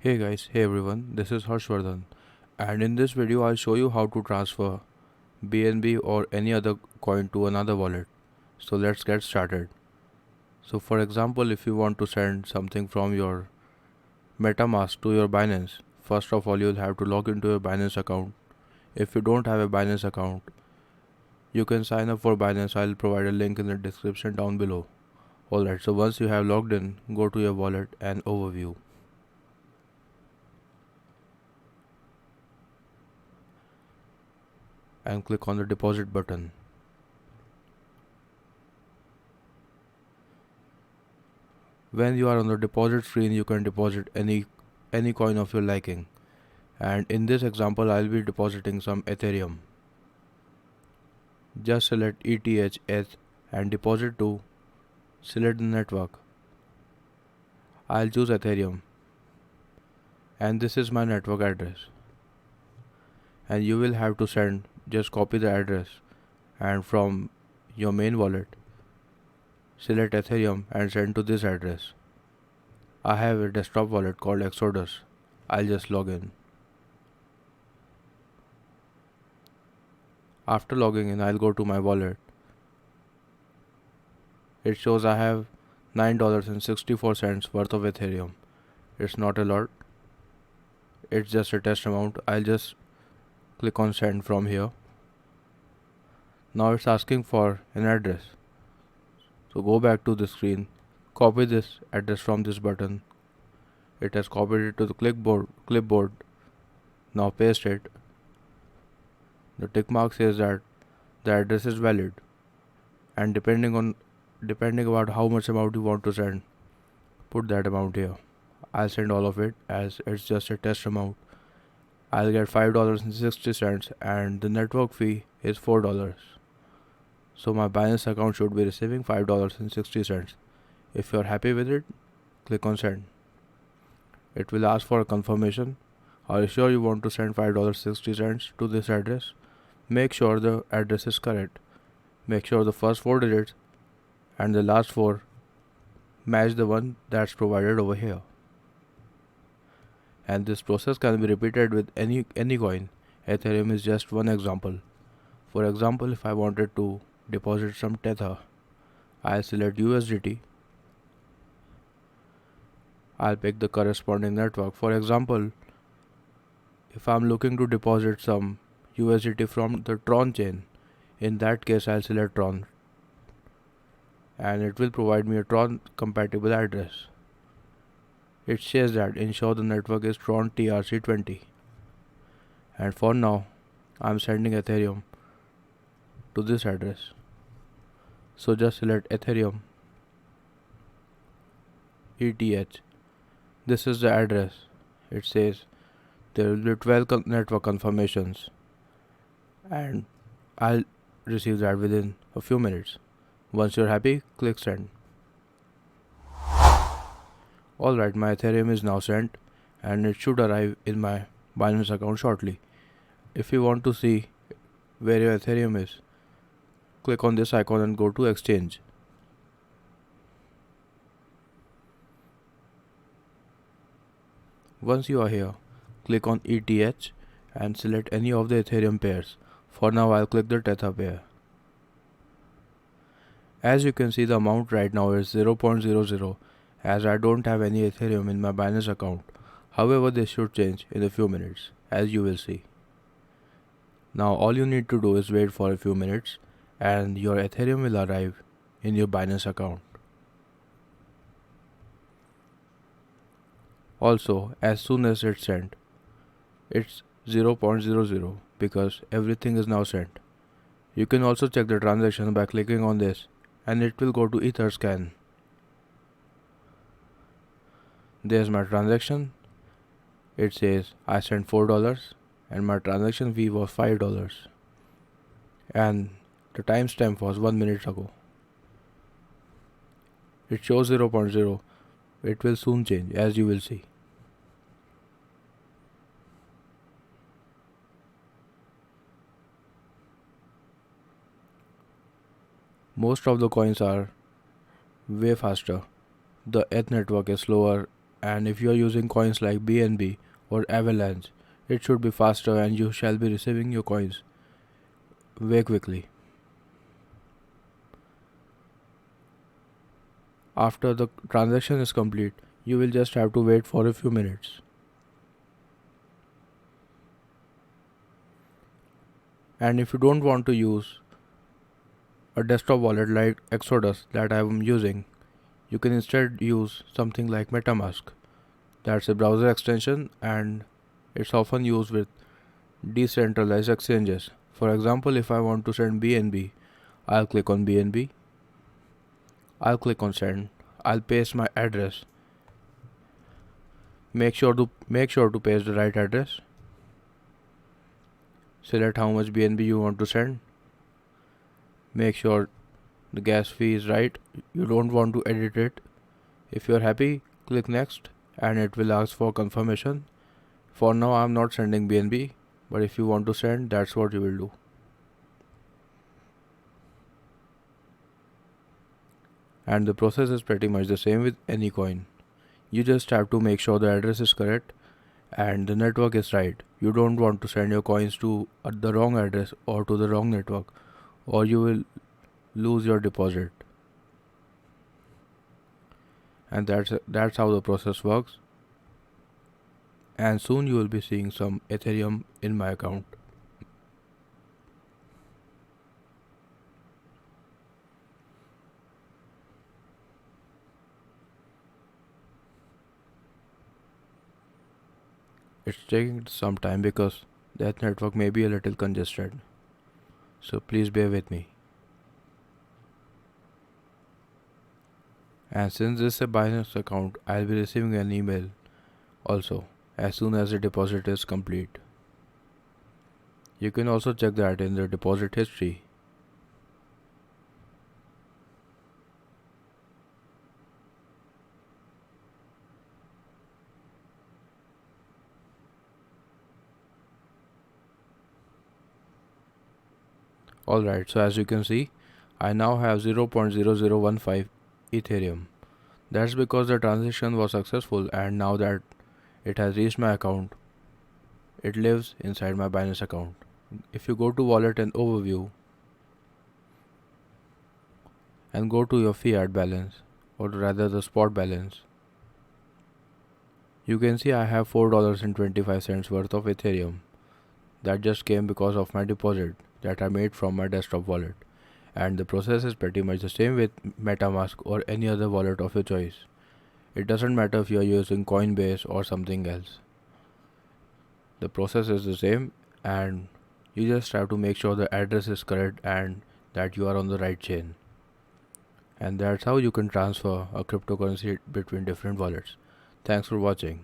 Hey guys, hey everyone, this is Harshvardhan, and in this video I'll show you how to transfer BNB or any other coin to another wallet. So let's get started. So for example, if you want to send something from your metamask to your Binance, first of all you'll have to log into your Binance account. If you don't have a Binance account, you can sign up for Binance. I'll provide a link in the description down below. Alright, so once you have logged in, go to your wallet and overview. And click on the deposit button. When you are on the deposit screen, you can deposit any coin of your liking. And in this example, I'll be depositing some Ethereum. Just select ETH and deposit to select the network. I'll choose Ethereum. And this is my network address. And you will have to send, just copy the address and from your main wallet, select Ethereum and send to this address. I have a desktop wallet called Exodus. I'll just log in. After logging in, I'll go to my wallet. It shows I have $9.64 worth of Ethereum. It's not a lot. It's just a test amount. I'll just click on send from here. Now it's asking for an address. So go back to the screen. Copy this address from this button. It has copied it to the clipboard. Now paste it. The tick mark says that the address is valid, and depending about how much amount you want to send, put that amount here. I'll send all of it as it's just a test amount. I'll get $5.60 and the network fee is $4. So my Binance account should be receiving $5.60. If you're happy with it, click on send. It will ask for a confirmation. Are you sure you want to send $5.60 to this address? Make sure the address is correct. Make sure the first 4 digits and the last 4 match the one that's provided over here. And this process can be repeated with any coin. Ethereum is just one example. For example, if I wanted to deposit some Tether, I'll select USDT. I'll pick the corresponding network. For example, if I'm looking to deposit some USDT from the Tron chain, in that case I'll select Tron and it will provide me a Tron compatible address. It says that ensure the network is Tron TRC20, and for now I'm sending Ethereum to this address. So just select Ethereum ETH. This is the address. It says there will be 12 network confirmations and I'll receive that within a few minutes. Once you're happy, click send. Alright, my Ethereum is now sent and it should arrive in my Binance account shortly. If you want to see where your Ethereum is, click on this icon and go to exchange. Once you are here, click on ETH and select any of the Ethereum pairs. For now, I'll click the Tether pair. As you can see, the amount right now is 0.00 as I don't have any Ethereum in my Binance account. However, this should change in a few minutes, as you will see. Now all you need to do is wait for a few minutes and your Ethereum will arrive in your Binance account. Also, as soon as it's sent, it's 0.00 because everything is now sent. You can also check the transaction by clicking on this and it will go to Etherscan. There's my transaction. It says I sent $4 and my transaction fee was $5 and the timestamp was 1 minute ago. It shows 0.0. It will soon change, as you will see. Most of the coins are way faster. The ETH network is slower and if you are using coins like BNB or Avalanche, it should be faster and you shall be receiving your coins way quickly. After the transaction is complete, you will just have to wait for a few minutes. And if you don't want to use a desktop wallet like Exodus that I am using, you can instead use something like metamask. That's a browser extension and it's often used with decentralized exchanges. For example, if I want to send BNB, I'll click on BNB, I'll click on send, I'll paste my address. Make sure to paste the right address. Select how much BNB you want to send. Make sure the gas fee is right. You don't want to edit it. If you are happy, click next and it will ask for confirmation. For now I am not sending BNB, but if you want to send, that's what you will do. And the process is pretty much the same with any coin. You just have to make sure the address is correct and the network is right. You don't want to send your coins to the wrong address or to the wrong network, or you will lose your deposit. And that's how the process works. And soon you will be seeing some Ethereum in my account. It's taking some time because that network may be a little congested. So please bear with me. And since this is a Binance account, I'll be receiving an email also as soon as the deposit is complete. You can also check that in the deposit history. Alright, so as you can see, I now have 0.0015 Ethereum. That's because the transaction was successful and now that it has reached my account, it lives inside my Binance account. If you go to wallet and overview and go to your fiat balance, or rather the spot balance, you can see I have $4.25 worth of Ethereum. That just came because of my deposit that I made from my desktop wallet. And the process is pretty much the same with metamask or any other wallet of your choice. It doesn't matter if you are using Coinbase or something else. The process is the same and you just have to make sure the address is correct and that you are on the right chain. And that's how you can transfer a cryptocurrency between different wallets. Thanks for watching.